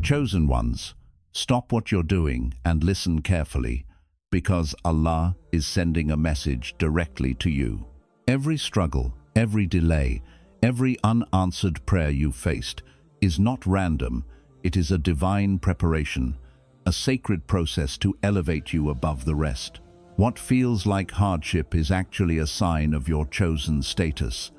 Chosen ones, stop what you're doing and listen carefully, because Allah is sending a message directly to you. Every struggle, every delay, every unanswered prayer you've faced is not random. It is a divine preparation, a sacred process to elevate you above the rest. What feels like hardship is actually a sign of your chosen status.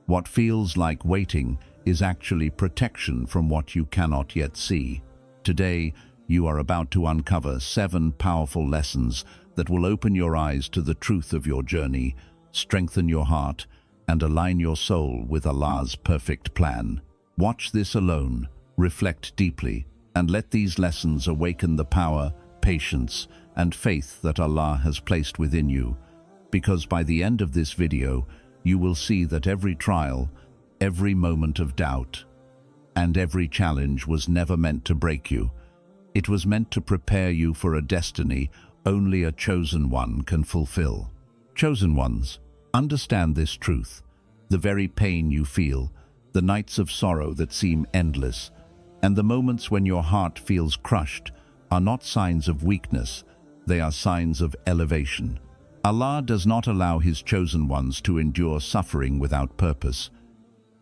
What feels like waiting is actually protection from what you cannot yet see. Today, you are about to uncover 7 powerful lessons that will open your eyes to the truth of your journey, strengthen your heart, and align your soul with Allah's perfect plan. Watch this alone, reflect deeply, and let these lessons awaken the power, patience, and faith that Allah has placed within you. Because by the end of this video, you will see that every trial, every moment of doubt, and every challenge was never meant to break you. It was meant to prepare you for a destiny only a chosen one can fulfill. Chosen ones, understand this truth. The very pain you feel, the nights of sorrow that seem endless, and the moments when your heart feels crushed are not signs of weakness, they are signs of elevation. Allah does not allow His chosen ones to endure suffering without purpose.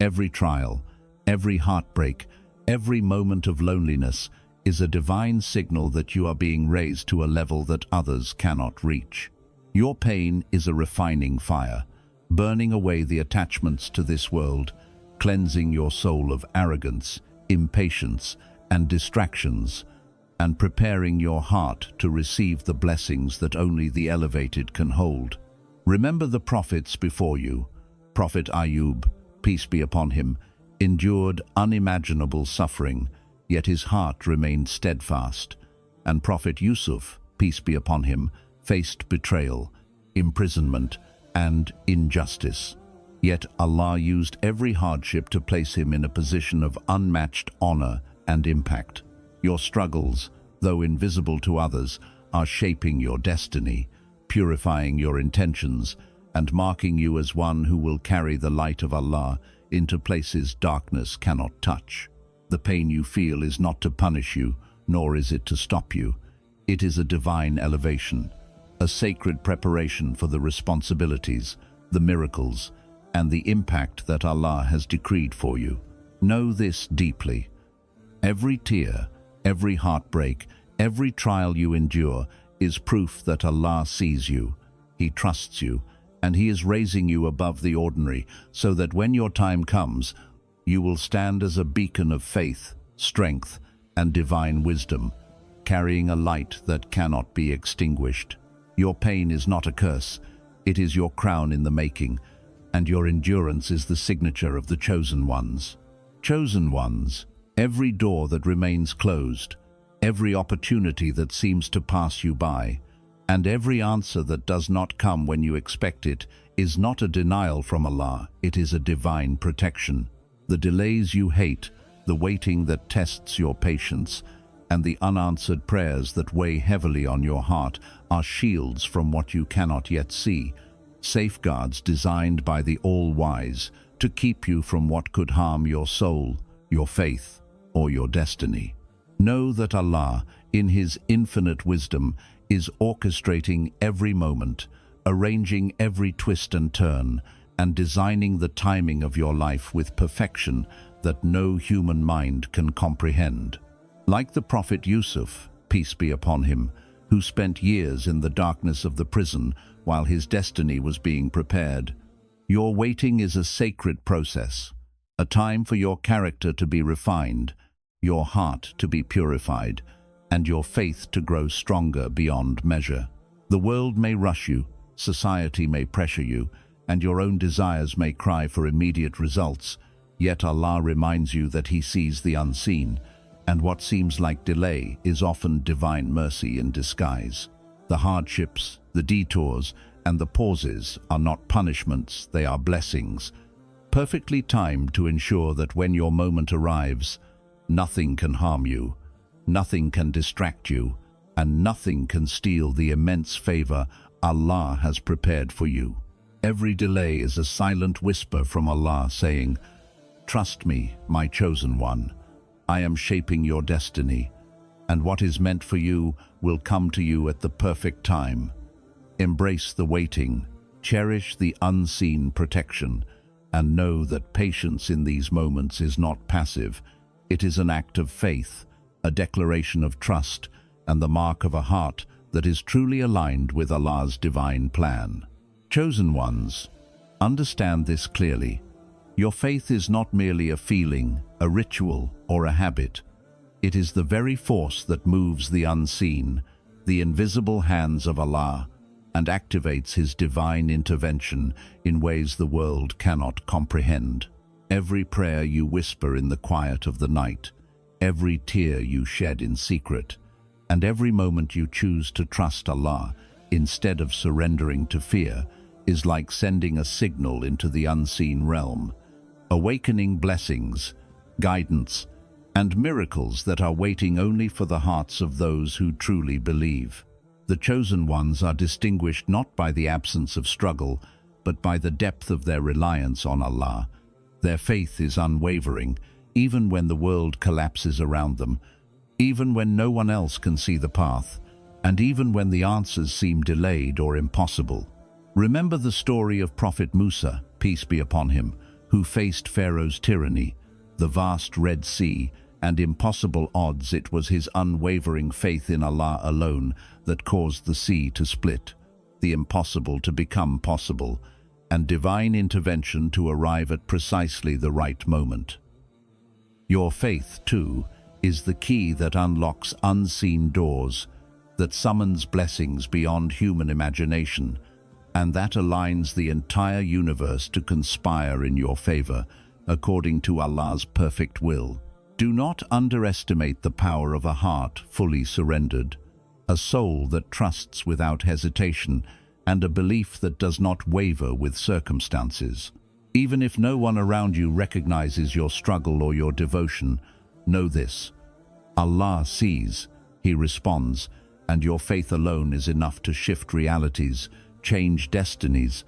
Every trial, every heartbreak, every moment of loneliness is a divine signal that you are being raised to a level that others cannot reach. Your pain is a refining fire, burning away the attachments to this world, cleansing your soul of arrogance, impatience, and distractions, and preparing your heart to receive the blessings that only the elevated can hold. Remember the prophets before you. Prophet Ayub, peace be upon him, endured unimaginable suffering, yet his heart remained steadfast. And Prophet Yusuf, peace be upon him, faced betrayal, imprisonment, and injustice. Yet Allah used every hardship to place him in a position of unmatched honor and impact. Your struggles, though invisible to others, are shaping your destiny, purifying your intentions, and marking you as one who will carry the light of Allah into places darkness cannot touch. The pain you feel is not to punish you, nor is it to stop you. It is a divine elevation, a sacred preparation for the responsibilities, the miracles, and the impact that Allah has decreed for you. Know this deeply. Every tear, every heartbreak, every trial you endure is proof that Allah sees you, He trusts you, and He is raising you above the ordinary so that when your time comes, you will stand as a beacon of faith, strength, and divine wisdom, carrying a light that cannot be extinguished. Your pain is not a curse, it is your crown in the making, and your endurance is the signature of the chosen ones. Chosen ones, every door that remains closed, every opportunity that seems to pass you by, and every answer that does not come when you expect it is not a denial from Allah, it is a divine protection. The delays you hate, the waiting that tests your patience, and the unanswered prayers that weigh heavily on your heart are shields from what you cannot yet see, safeguards designed by the All-Wise to keep you from what could harm your soul, your faith, or your destiny. Know that Allah, in His infinite wisdom, is orchestrating every moment, arranging every twist and turn, and designing the timing of your life with perfection that no human mind can comprehend. Like the Prophet Yusuf, peace be upon him, who spent years in the darkness of the prison while his destiny was being prepared, your waiting is a sacred process, a time for your character to be refined, your heart to be purified, and your faith to grow stronger beyond measure. The world may rush you, society may pressure you, and your own desires may cry for immediate results, yet Allah reminds you that He sees the unseen, and what seems like delay is often divine mercy in disguise. The hardships, the detours, and the pauses are not punishments, they are blessings, perfectly timed to ensure that when your moment arrives, nothing can harm you, nothing can distract you, and nothing can steal the immense favor Allah has prepared for you. Every delay is a silent whisper from Allah saying, "Trust me, my chosen one. I am shaping your destiny, and what is meant for you will come to you at the perfect time. Embrace the waiting, cherish the unseen protection, and know that patience in these moments is not passive. It is an act of faith, a declaration of trust, and the mark of a heart that is truly aligned with Allah's divine plan. Chosen ones, understand this clearly. Your faith is not merely a feeling, a ritual, or a habit. It is the very force that moves the unseen, the invisible hands of Allah, and activates His divine intervention in ways the world cannot comprehend. Every prayer you whisper in the quiet of the night, every tear you shed in secret, and every moment you choose to trust Allah instead of surrendering to fear is like sending a signal into the unseen realm, awakening blessings, guidance, and miracles that are waiting only for the hearts of those who truly believe. The chosen ones are distinguished not by the absence of struggle, but by the depth of their reliance on Allah. Their faith is unwavering, even when the world collapses around them, even when no one else can see the path, and even when the answers seem delayed or impossible. Remember the story of Prophet Musa, peace be upon him, who faced Pharaoh's tyranny, the vast Red Sea, and impossible odds. It was his unwavering faith in Allah alone that caused the sea to split, the impossible to become possible, and divine intervention to arrive at precisely the right moment. Your faith, too, is the key that unlocks unseen doors, that summons blessings beyond human imagination, and that aligns the entire universe to conspire in your favor, according to Allah's perfect will. Do not underestimate the power of a heart fully surrendered, a soul that trusts without hesitation, and a belief that does not waver with circumstances. Even if no one around you recognizes your struggle or your devotion, know this: Allah sees, He responds, and your faith alone is enough to shift realities, change destinies,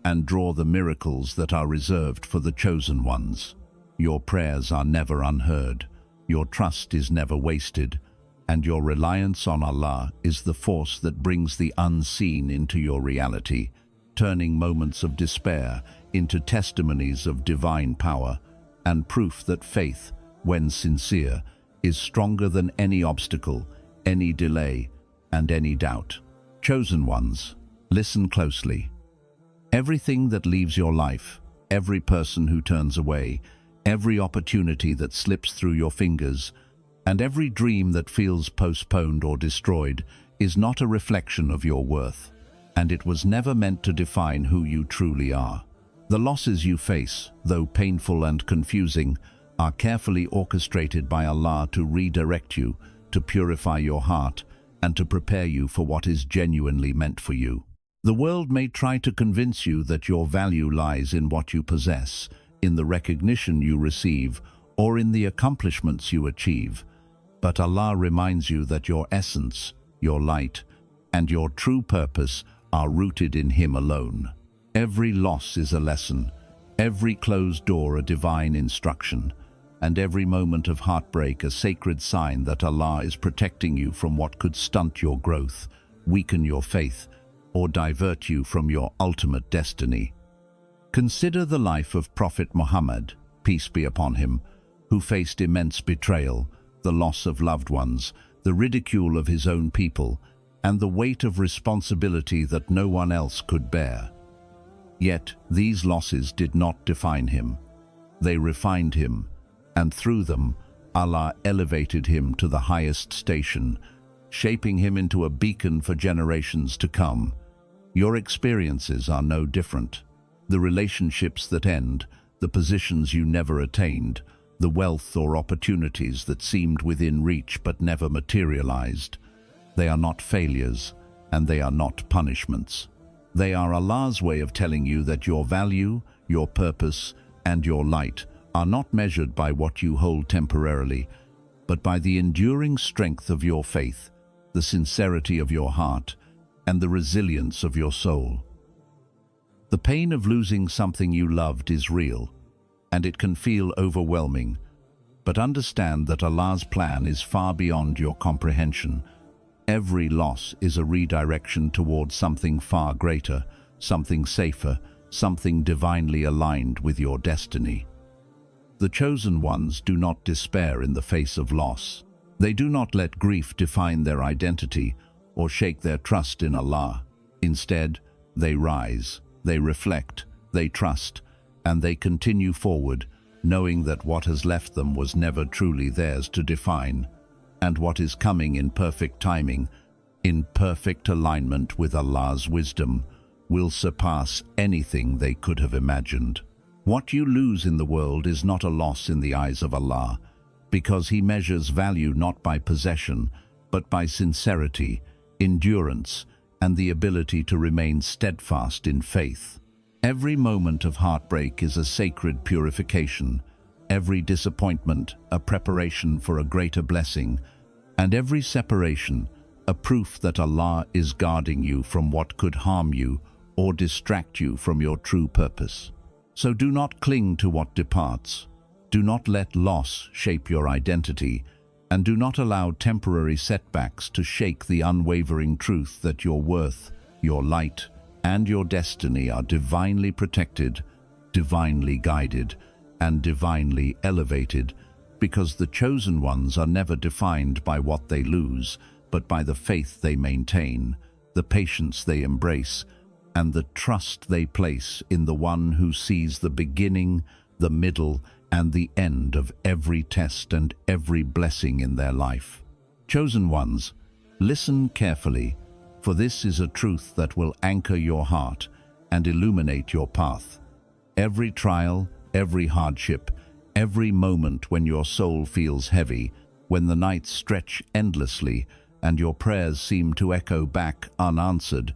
and draw the miracles that are reserved for the chosen ones. Your prayers are never unheard, your trust is never wasted, and your reliance on Allah is the force that brings the unseen into your reality, turning moments of despair into testimonies of divine power and proof that faith, when sincere, is stronger than any obstacle, any delay, and any doubt. Chosen ones, listen closely. Everything that leaves your life, every person who turns away, every opportunity that slips through your fingers, and every dream that feels postponed or destroyed is not a reflection of your worth, and it was never meant to define who you truly are. The losses you face, though painful and confusing, are carefully orchestrated by Allah to redirect you, to purify your heart, and to prepare you for what is genuinely meant for you. The world may try to convince you that your value lies in what you possess, in the recognition you receive, or in the accomplishments you achieve. But Allah reminds you that your essence, your light, and your true purpose are rooted in Him alone. Every loss is a lesson, every closed door a divine instruction, and every moment of heartbreak a sacred sign that Allah is protecting you from what could stunt your growth, weaken your faith, or divert you from your ultimate destiny. Consider the life of Prophet Muhammad, peace be upon him, who faced immense betrayal, the loss of loved ones, the ridicule of his own people, and the weight of responsibility that no one else could bear. Yet these losses did not define him. They refined him, and through them, Allah elevated him to the highest station, shaping him into a beacon for generations to come. Your experiences are no different. The relationships that end, the positions you never attained, the wealth or opportunities that seemed within reach but never materialized. They are not failures, and they are not punishments. They are Allah's way of telling you that your value, your purpose, and your light are not measured by what you hold temporarily, but by the enduring strength of your faith, the sincerity of your heart, and the resilience of your soul. The pain of losing something you loved is real, and it can feel overwhelming. But understand that Allah's plan is far beyond your comprehension. Every loss is a redirection towards something far greater, something safer, something divinely aligned with your destiny. The chosen ones do not despair in the face of loss. They do not let grief define their identity or shake their trust in Allah. Instead, they rise, they reflect, they trust, and they continue forward, knowing that what has left them was never truly theirs to define, and what is coming in perfect timing, in perfect alignment with Allah's wisdom, will surpass anything they could have imagined. What you lose in the world is not a loss in the eyes of Allah, because He measures value not by possession, but by sincerity, endurance, and the ability to remain steadfast in faith. Every moment of heartbreak is a sacred purification, every disappointment a preparation for a greater blessing, and every separation a proof that Allah is guarding you from what could harm you or distract you from your true purpose. So do not cling to what departs. Do not let loss shape your identity, and do not allow temporary setbacks to shake the unwavering truth that your worth, your light, and your destiny are divinely protected, divinely guided, and divinely elevated, because the chosen ones are never defined by what they lose, but by the faith they maintain, the patience they embrace, and the trust they place in the one who sees the beginning, the middle, and the end of every test and every blessing in their life. Chosen ones, listen carefully, for this is a truth that will anchor your heart and illuminate your path. Every trial, every hardship, every moment when your soul feels heavy, when the nights stretch endlessly and your prayers seem to echo back unanswered,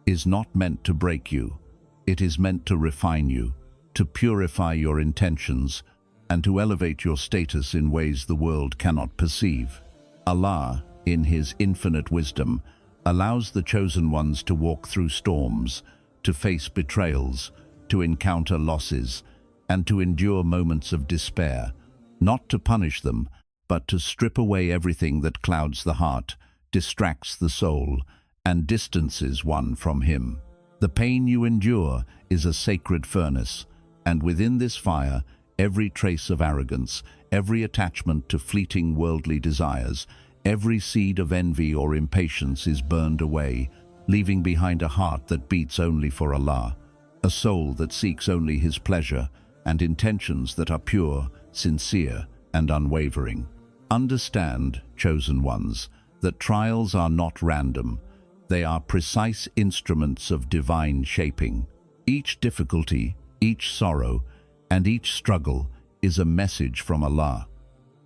is not meant to break you. It is meant to refine you, to purify your intentions, and to elevate your status in ways the world cannot perceive. Allah, in His infinite wisdom, allows the chosen ones to walk through storms, to face betrayals, to encounter losses, and to endure moments of despair, not to punish them, but to strip away everything that clouds the heart, distracts the soul, and distances one from Him. The pain you endure is a sacred furnace, and within this fire, every trace of arrogance, every attachment to fleeting worldly desires, every seed of envy or impatience is burned away, leaving behind a heart that beats only for Allah, a soul that seeks only His pleasure, and intentions that are pure, sincere, and unwavering. Understand, chosen ones, that trials are not random. They are precise instruments of divine shaping. Each difficulty, each sorrow, and each struggle is a message from Allah,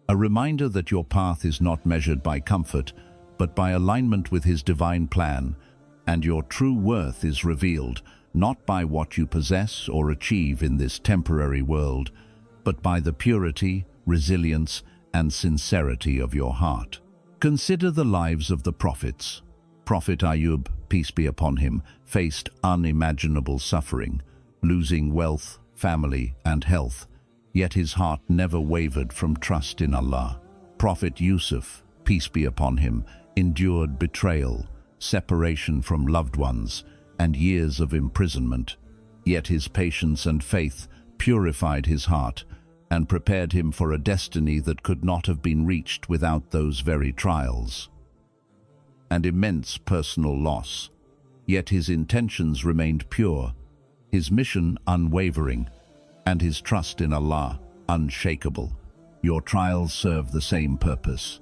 a reminder that your path is not measured by comfort, but by alignment with His divine plan, and your true worth is revealed not by what you possess or achieve in this temporary world, but by the purity, resilience, and sincerity of your heart. Consider the lives of the prophets. Prophet Ayub, peace be upon him, faced unimaginable suffering, losing wealth, family, and health, yet his heart never wavered from trust in Allah. Prophet Yusuf, peace be upon him, endured betrayal, separation from loved ones, and years of imprisonment, yet his patience and faith purified his heart and prepared him for a destiny that could not have been reached without those very trials. And immense personal loss, yet his intentions remained pure, his mission unwavering, and his trust in Allah unshakable. Your trials serve the same purpose.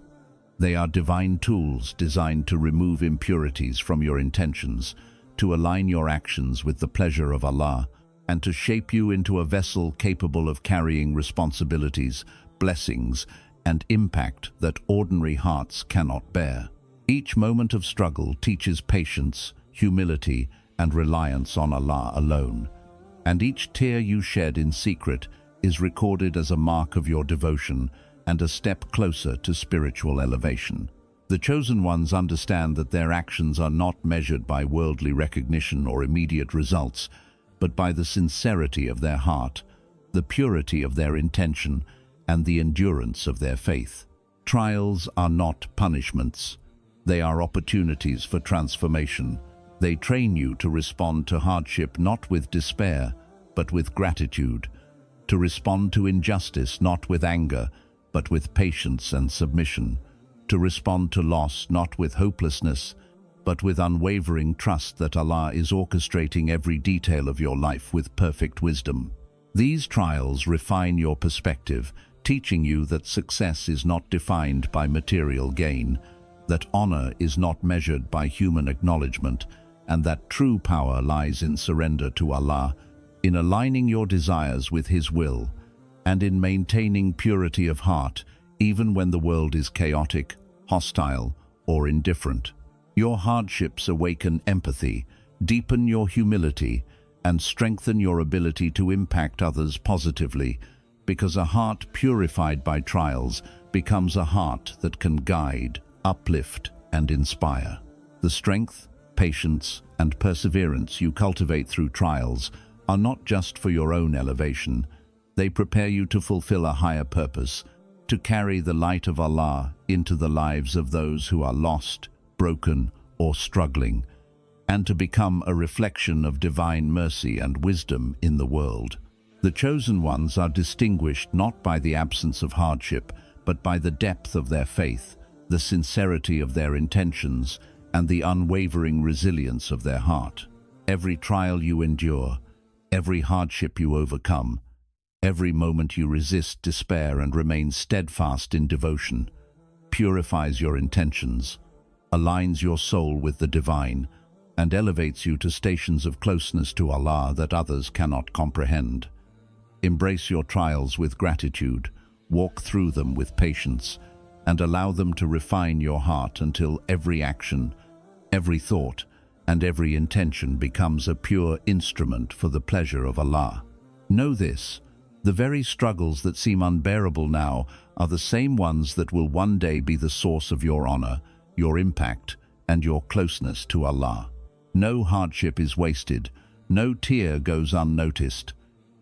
They are divine tools designed to remove impurities from your intentions, to align your actions with the pleasure of Allah, and to shape you into a vessel capable of carrying responsibilities, blessings, and impact that ordinary hearts cannot bear. Each moment of struggle teaches patience, humility, and reliance on Allah alone, and each tear you shed in secret is recorded as a mark of your devotion and a step closer to spiritual elevation. The chosen ones understand that their actions are not measured by worldly recognition or immediate results, but by the sincerity of their heart, the purity of their intention, and the endurance of their faith. Trials are not punishments. They are opportunities for transformation. They train you to respond to hardship not with despair, but with gratitude, to respond to injustice not with anger, but with patience and submission, to respond to loss not with hopelessness, but with unwavering trust that Allah is orchestrating every detail of your life with perfect wisdom. These trials refine your perspective, teaching you that success is not defined by material gain, that honor is not measured by human acknowledgement, and that true power lies in surrender to Allah, in aligning your desires with His will, and in maintaining purity of heart, even when the world is chaotic, hostile, or indifferent. Your hardships awaken empathy, deepen your humility, and strengthen your ability to impact others positively, because a heart purified by trials becomes a heart that can guide, uplift, and inspire. The strength, patience, and perseverance you cultivate through trials are not just for your own elevation. They prepare you to fulfill a higher purpose, to carry the light of Allah into the lives of those who are lost, broken, or struggling, and to become a reflection of divine mercy and wisdom in the world. The chosen ones are distinguished not by the absence of hardship, but by the depth of their faith, the sincerity of their intentions, and the unwavering resilience of their heart. Every trial you endure, every hardship you overcome, every moment you resist despair and remain steadfast in devotion, purifies your intentions, aligns your soul with the divine, and elevates you to stations of closeness to Allah that others cannot comprehend. Embrace your trials with gratitude, walk through them with patience, and allow them to refine your heart until every action, every thought, and every intention becomes a pure instrument for the pleasure of Allah. Know this: the very struggles that seem unbearable now are the same ones that will one day be the source of your honor, your impact, and your closeness to Allah. No hardship is wasted, no tear goes unnoticed,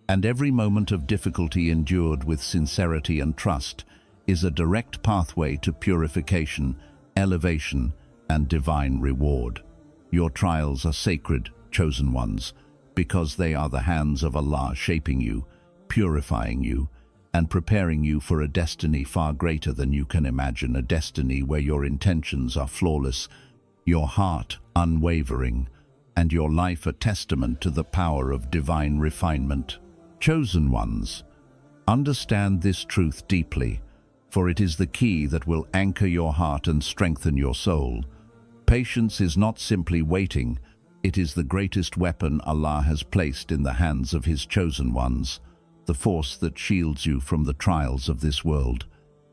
and every moment of difficulty endured with sincerity and trust is a direct pathway to purification, elevation, and divine reward. Your trials are sacred, chosen ones, because they are the hands of Allah shaping you, purifying you, and preparing you for a destiny far greater than you can imagine, a destiny where your intentions are flawless, your heart unwavering, and your life a testament to the power of divine refinement. Chosen ones, understand this truth deeply, for it is the key that will anchor your heart and strengthen your soul. Patience is not simply waiting, it is the greatest weapon Allah has placed in the hands of His chosen ones, the force that shields you from the trials of this world,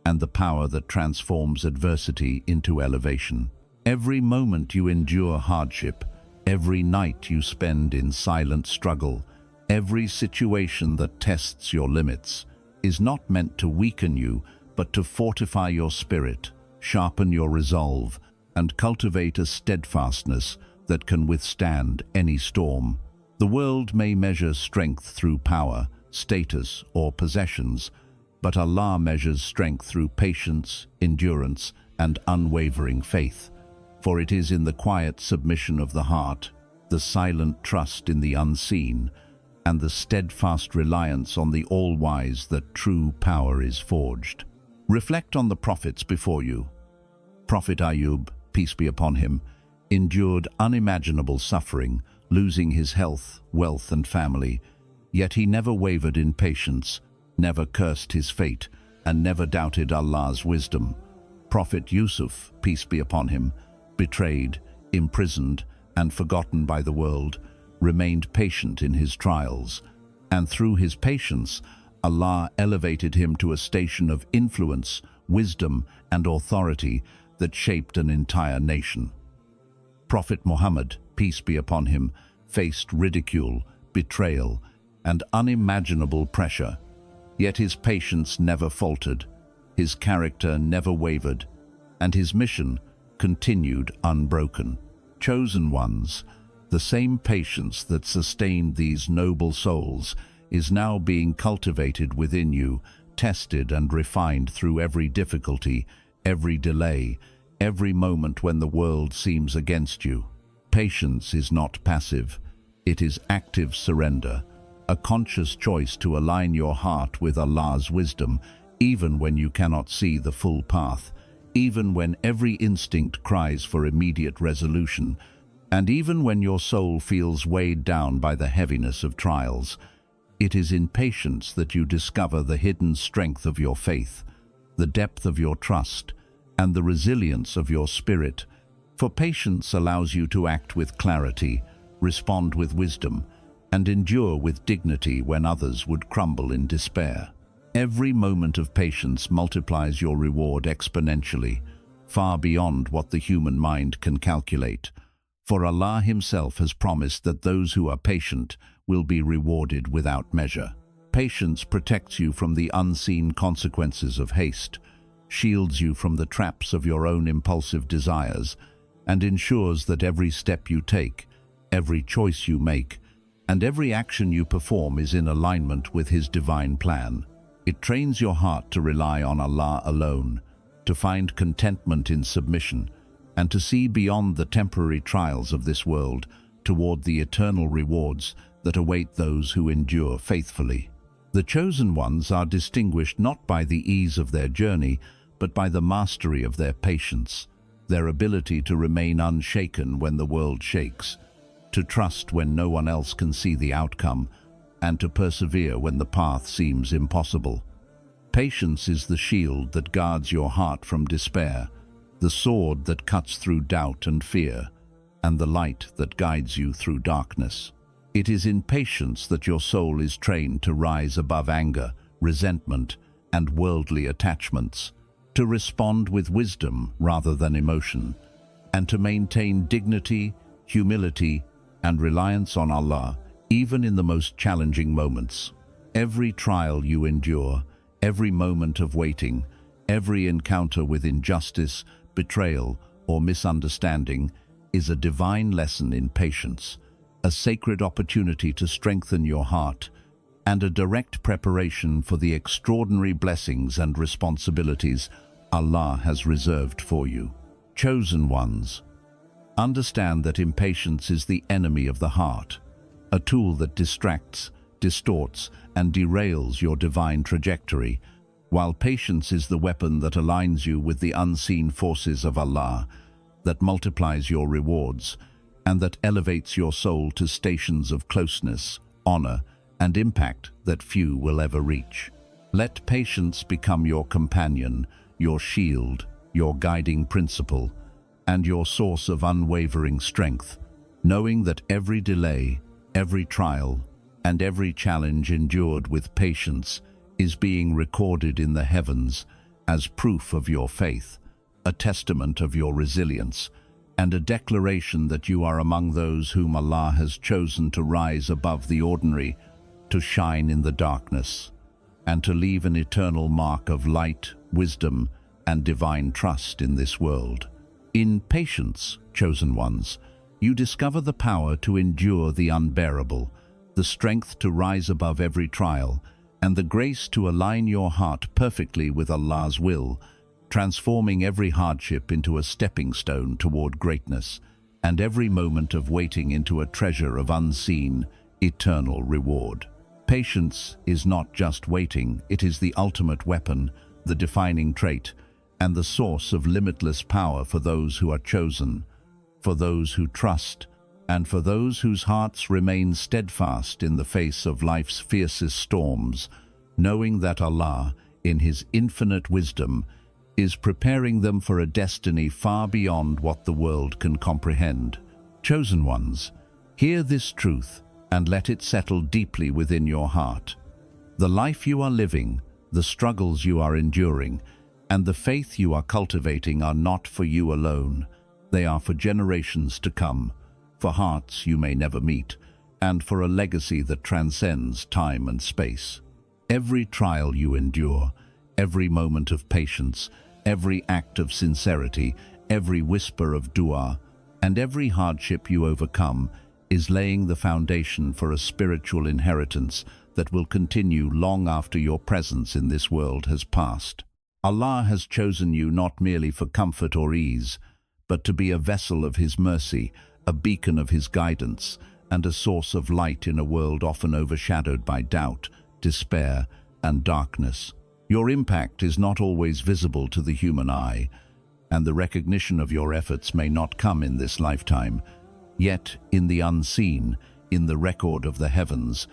and the power that transforms adversity into elevation. Every moment you endure hardship, every night you spend in silent struggle, every situation that tests your limits, is not meant to weaken you, but to fortify your spirit, sharpen your resolve, and cultivate a steadfastness that can withstand any storm. The world may measure strength through power, status, or possessions, but Allah measures strength through patience, endurance, and unwavering faith. For it is in the quiet submission of the heart, the silent trust in the unseen, and the steadfast reliance on the All-Wise that true power is forged. Reflect on the prophets before you. Prophet Ayub, peace be upon him, endured unimaginable suffering, losing his health, wealth, and family, yet he never wavered in patience, never cursed his fate, and never doubted Allah's wisdom. Prophet Yusuf, peace be upon him, betrayed, imprisoned, and forgotten by the world, remained patient in his trials, and through his patience, Allah elevated him to a station of influence, wisdom, and authority that shaped an entire nation. Prophet Muhammad, peace be upon him, faced ridicule, betrayal, and unimaginable pressure, yet his patience never faltered, his character never wavered, and his mission continued unbroken. Chosen ones, the same patience that sustained these noble souls is now being cultivated within you, tested and refined through every difficulty, every delay, every moment when the world seems against you. Patience is not passive. It is active surrender, a conscious choice to align your heart with Allah's wisdom, even when you cannot see the full path, even when every instinct cries for immediate resolution, and even when your soul feels weighed down by the heaviness of trials. It is in patience that you discover the hidden strength of your faith, the depth of your trust, and the resilience of your spirit. For patience allows you to act with clarity, respond with wisdom, and endure with dignity when others would crumble in despair. Every moment of patience multiplies your reward exponentially, far beyond what the human mind can calculate. For Allah Himself has promised that those who are patient will be rewarded without measure. Patience protects you from the unseen consequences of haste, shields you from the traps of your own impulsive desires, and ensures that every step you take, every choice you make, and every action you perform is in alignment with His divine plan. It trains your heart to rely on Allah alone, to find contentment in submission, and to see beyond the temporary trials of this world toward the eternal rewards that await those who endure faithfully. The chosen ones are distinguished not by the ease of their journey, but by the mastery of their patience, their ability to remain unshaken when the world shakes, to trust when no one else can see the outcome, and to persevere when the path seems impossible. Patience is the shield that guards your heart from despair, the sword that cuts through doubt and fear, and the light that guides you through darkness. It is in patience that your soul is trained to rise above anger, resentment, and worldly attachments, to respond with wisdom rather than emotion, and to maintain dignity, humility, and reliance on Allah, even in the most challenging moments. Every trial you endure, every moment of waiting, every encounter with injustice, betrayal, or misunderstanding is a divine lesson in patience, a sacred opportunity to strengthen your heart, and a direct preparation for the extraordinary blessings and responsibilities Allah has reserved for you. Chosen ones, understand that impatience is the enemy of the heart, a tool that distracts, distorts, and derails your divine trajectory, while patience is the weapon that aligns you with the unseen forces of Allah, that multiplies your rewards, and that elevates your soul to stations of closeness, honor, and impact that few will ever reach. Let patience become your companion, your shield, your guiding principle, and your source of unwavering strength, knowing that every delay, every trial, and every challenge endured with patience is being recorded in the heavens as proof of your faith, a testament of your resilience, and a declaration that you are among those whom Allah has chosen to rise above the ordinary, to shine in the darkness, and to leave an eternal mark of light, wisdom, and divine trust in this world. In patience, chosen ones, you discover the power to endure the unbearable, the strength to rise above every trial, and the grace to align your heart perfectly with Allah's will, transforming every hardship into a stepping stone toward greatness, and every moment of waiting into a treasure of unseen, eternal reward. Patience is not just waiting, it is the ultimate weapon, the defining trait, and the source of limitless power for those who are chosen, for those who trust, and for those whose hearts remain steadfast in the face of life's fiercest storms, knowing that Allah, in His infinite wisdom, is preparing them for a destiny far beyond what the world can comprehend. Chosen ones, hear this truth and let it settle deeply within your heart. The life you are living, the struggles you are enduring, and the faith you are cultivating are not for you alone. They are for generations to come, for hearts you may never meet, and for a legacy that transcends time and space. Every trial you endure, every moment of patience, every act of sincerity, every whisper of dua, and every hardship you overcome is laying the foundation for a spiritual inheritance that will continue long after your presence in this world has passed. Allah has chosen you not merely for comfort or ease, but to be a vessel of His mercy, a beacon of His guidance, and a source of light in a world often overshadowed by doubt, despair, and darkness. Your impact is not always visible to the human eye, and the recognition of your efforts may not come in this lifetime. Yet, in the unseen, in the record of the heavens,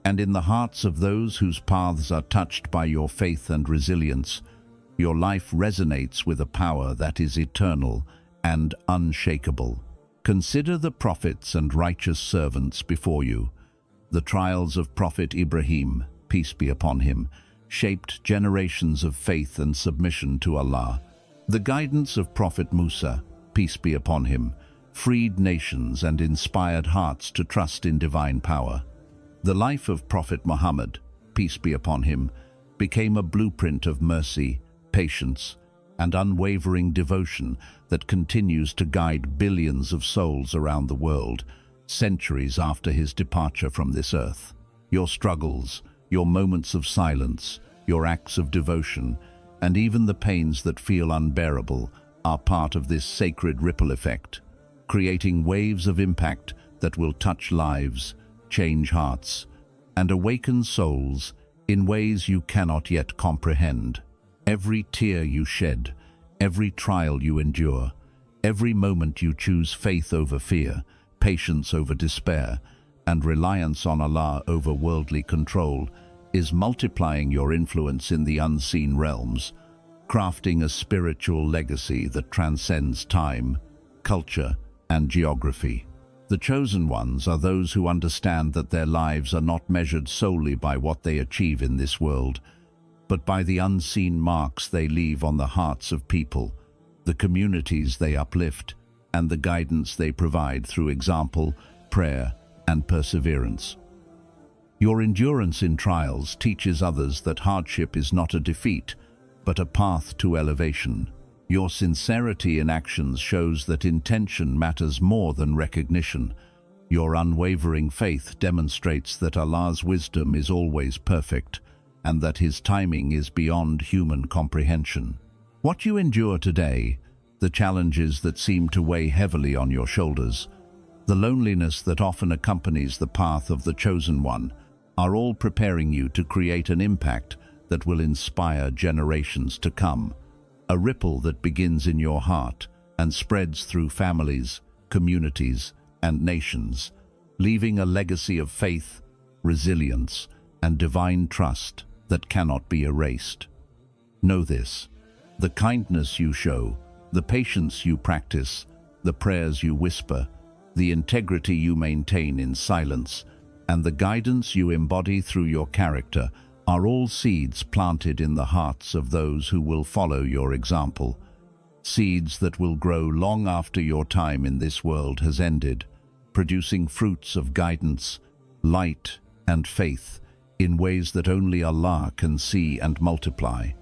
and in the hearts of those whose paths are touched by your faith and resilience, your life resonates with a power that is eternal and unshakable. Consider the prophets and righteous servants before you. The trials of Prophet Ibrahim, peace be upon him, shaped generations of faith and submission to Allah. The guidance of Prophet Musa, peace be upon him, freed nations and inspired hearts to trust in divine power. The life of Prophet Muhammad, peace be upon him, became a blueprint of mercy, patience, and unwavering devotion that continues to guide billions of souls around the world, centuries after his departure from this earth. Your struggles, your moments of silence, your acts of devotion, and even the pains that feel unbearable are part of this sacred ripple effect, creating waves of impact that will touch lives, change hearts, and awaken souls in ways you cannot yet comprehend. Every tear you shed, every trial you endure, every moment you choose faith over fear, patience over despair, and reliance on Allah over worldly control is multiplying your influence in the unseen realms, crafting a spiritual legacy that transcends time, culture, and geography. The chosen ones are those who understand that their lives are not measured solely by what they achieve in this world, but by the unseen marks they leave on the hearts of people, the communities they uplift, and the guidance they provide through example, prayer, and perseverance. Your endurance in trials teaches others that hardship is not a defeat, but a path to elevation. Your sincerity in actions shows that intention matters more than recognition. Your unwavering faith demonstrates that Allah's wisdom is always perfect, and that His timing is beyond human comprehension. What you endure today, the challenges that seem to weigh heavily on your shoulders, the loneliness that often accompanies the path of the chosen one, are all preparing you to create an impact that will inspire generations to come. A ripple that begins in your heart and spreads through families, communities, and nations, leaving a legacy of faith, resilience, and divine trust that cannot be erased. Know this: the kindness you show, the patience you practice, the prayers you whisper, the integrity you maintain in silence, and the guidance you embody through your character are all seeds planted in the hearts of those who will follow your example. Seeds that will grow long after your time in this world has ended, producing fruits of guidance, light, and faith in ways that only Allah can see and multiply.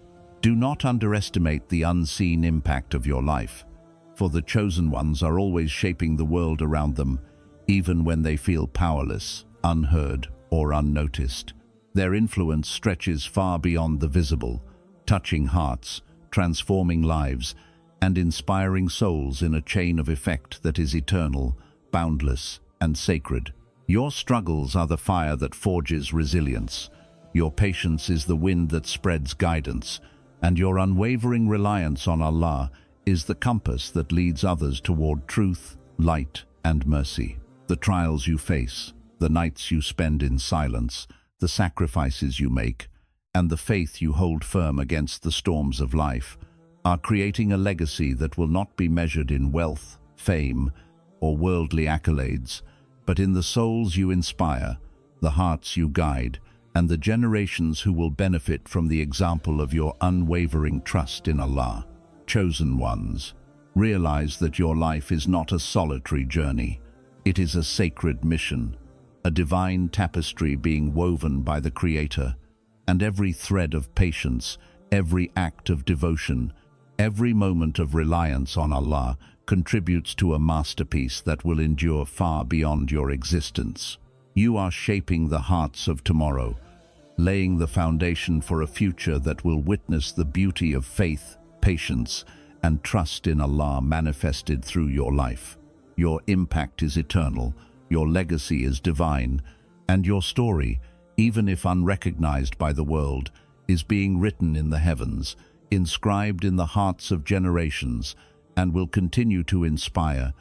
Do not underestimate the unseen impact of your life, for the chosen ones are always shaping the world around them, even when they feel powerless, unheard, or unnoticed. Their influence stretches far beyond the visible, touching hearts, transforming lives, and inspiring souls in a chain of effect that is eternal, boundless, and sacred. Your struggles are the fire that forges resilience. Your patience is the wind that spreads guidance, and your unwavering reliance on Allah is the compass that leads others toward truth, light, and mercy. The trials you face, the nights you spend in silence, the sacrifices you make, and the faith you hold firm against the storms of life are creating a legacy that will not be measured in wealth, fame, or worldly accolades, but in the souls you inspire, the hearts you guide, and the generations who will benefit from the example of your unwavering trust in Allah. Chosen ones, realize that your life is not a solitary journey. It is a sacred mission, a divine tapestry being woven by the Creator, and every thread of patience, every act of devotion, every moment of reliance on Allah contributes to a masterpiece that will endure far beyond your existence. You are shaping the hearts of tomorrow, laying the foundation for a future that will witness the beauty of faith, patience, and trust in Allah manifested through your life. Your impact is eternal, your legacy is divine, and your story, even if unrecognized by the world, is being written in the heavens, inscribed in the hearts of generations, and will continue to inspire,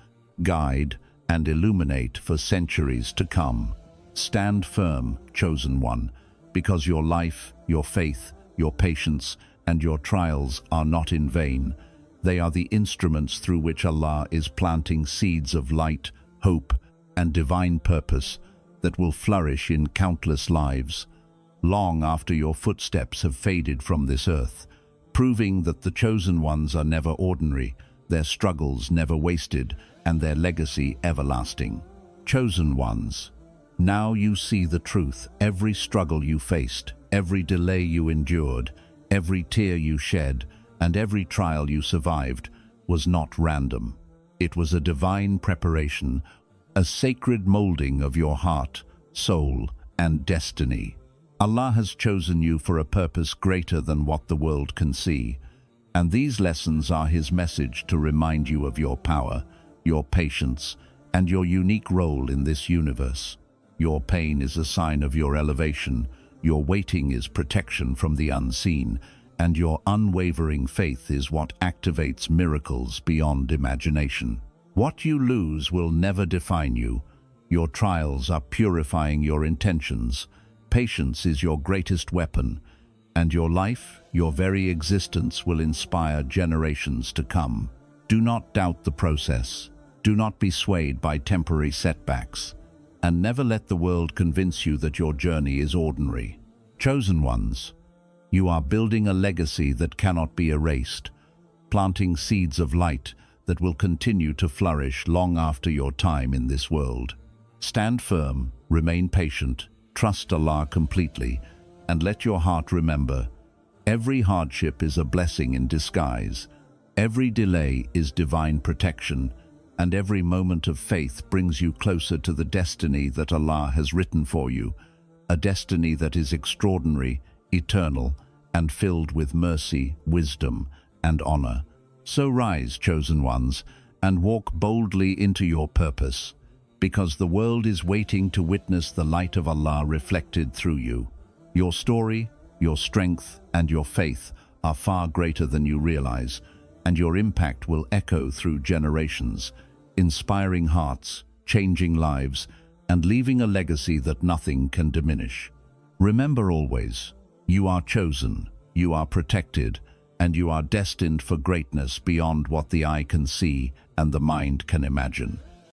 guide, and illuminate for centuries to come. Stand firm, chosen one, because your life, your faith, your patience, and your trials are not in vain. They are the instruments through which Allah is planting seeds of light, hope, and divine purpose that will flourish in countless lives, long after your footsteps have faded from this earth, proving that the chosen ones are never ordinary, their struggles never wasted, and their legacy everlasting. Chosen ones, now you see the truth. Every struggle you faced, every delay you endured, every tear you shed, and every trial you survived was not random. It was a divine preparation, a sacred molding of your heart, soul, and destiny. Allah has chosen you for a purpose greater than what the world can see, and these lessons are His message to remind you of your power, your patience, and your unique role in this universe. Your pain is a sign of your elevation, your waiting is protection from the unseen, and your unwavering faith is what activates miracles beyond imagination. What you lose will never define you. Your trials are purifying your intentions. Patience is your greatest weapon, and your life, your very existence, will inspire generations to come. Do not doubt the process. Do not be swayed by temporary setbacks, and never let the world convince you that your journey is ordinary. Chosen ones, you are building a legacy that cannot be erased, planting seeds of light that will continue to flourish long after your time in this world. Stand firm, remain patient, trust Allah completely, and let your heart remember, every hardship is a blessing in disguise, every delay is divine protection, and every moment of faith brings you closer to the destiny that Allah has written for you, a destiny that is extraordinary, eternal, and filled with mercy, wisdom, and honor. So rise, chosen ones, and walk boldly into your purpose, because the world is waiting to witness the light of Allah reflected through you. Your story, your strength, and your faith are far greater than you realize, and your impact will echo through generations, inspiring hearts, changing lives, and leaving a legacy that nothing can diminish. Remember always, you are chosen, you are protected, and you are destined for greatness beyond what the eye can see and the mind can imagine.